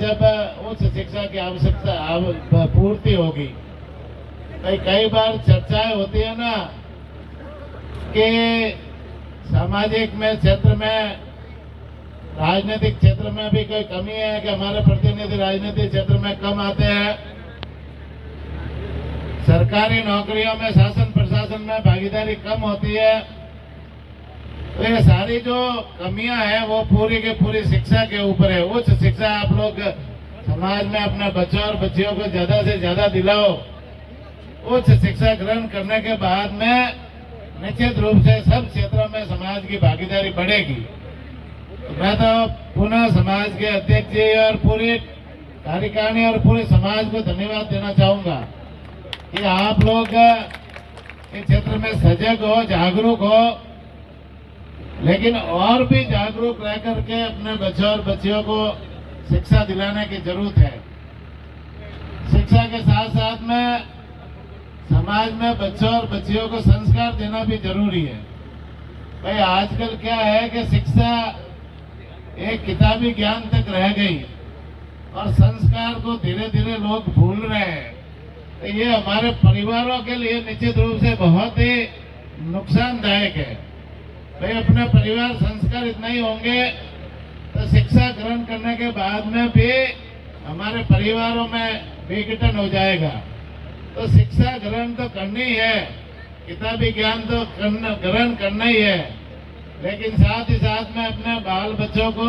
जब उच्च शिक्षा की आवश्यकता पूर्ति होगी। तो कई बार चर्चाएं होती है ना कि सामाजिक में क्षेत्र में, राजनीतिक क्षेत्र में भी कोई कमी है कि हमारे प्रतिनिधि राजनीतिक क्षेत्र में कम आते हैं, सरकारी नौकरियों में, शासन प्रशासन में भागीदारी कम होती है। तो ये सारी जो कमियां हैं वो पूरी की पूरी शिक्षा के ऊपर है। उच्च शिक्षा आप लोग समाज में अपने बच्चों और बच्चियों को ज्यादा से ज्यादा दिलाओ। उच्च शिक्षा ग्रहण करने के बाद में निश्चित रूप से सब क्षेत्रों में समाज की भागीदारी बढ़ेगी। तो मैं तो पुनः समाज के अध्यक्ष जी और पूरी कार्यकारिणी और पूरे समाज को धन्यवाद देना चाहूंगा कि आप लोग इस क्षेत्र में सजग हो, जागरूक हो, लेकिन और भी जागरूक रह करके अपने बच्चों और बच्चियों को शिक्षा दिलाने की जरूरत है। शिक्षा के साथ साथ में समाज में बच्चों और बच्चियों को संस्कार देना भी जरूरी है। भाई आजकल क्या है कि शिक्षा एक किताबी ज्ञान तक रह गई और संस्कार को धीरे धीरे लोग भूल रहे हैं। तो ये हमारे परिवारों के लिए निश्चित रूप से बहुत ही नुकसानदायक है। भाई अपने परिवार संस्कारित नहीं होंगे तो शिक्षा ग्रहण करने के बाद में भी हमारे परिवारों में विघटन हो जाएगा। तो शिक्षा ग्रहण तो करनी है, किताबी ज्ञान तो ग्रहण करना ही है, लेकिन साथ ही साथ में अपने बाल बच्चों को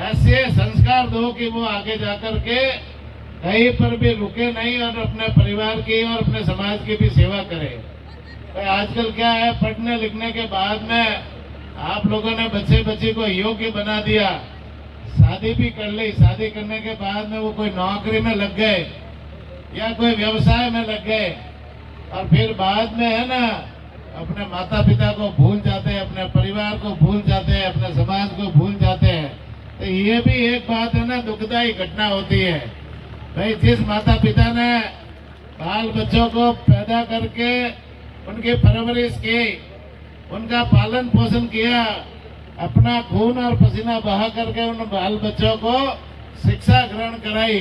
ऐसे संस्कार दो कि वो आगे जाकर के कहीं पर भी रुके नहीं और अपने परिवार की और अपने समाज की भी सेवा करे। तो आजकल क्या है, पढ़ने लिखने के बाद में आप लोगों ने बच्चे बच्ची को योग्य बना दिया, शादी भी कर ली, शादी करने के बाद में वो कोई नौकरी में लग गए या कोई व्यवसाय में लग गए और फिर बाद में है ना अपने माता पिता को भूल जाते हैं, अपने परिवार को भूल जाते हैं, अपने समाज को भूल जाते हैं। तो ये भी एक बात है ना, दुखदायी घटना होती है। भाई जिस माता पिता ने बाल बच्चों को पैदा करके उनकी परवरिश की, उनका पालन पोषण किया, अपना खून और पसीना बहा करके उन बाल बच्चों को शिक्षा ग्रहण कराई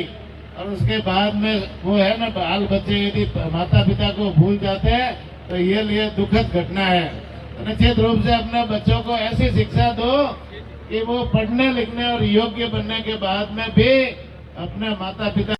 और उसके बाद में वो है ना बाल बच्चे यदि माता पिता को भूल जाते हैं तो ये लिए दुखद घटना है। तो निश्चित रूप से अपने बच्चों को ऐसी शिक्षा दो कि वो पढ़ने लिखने और योग्य बनने के बाद में भी अपने माता पिता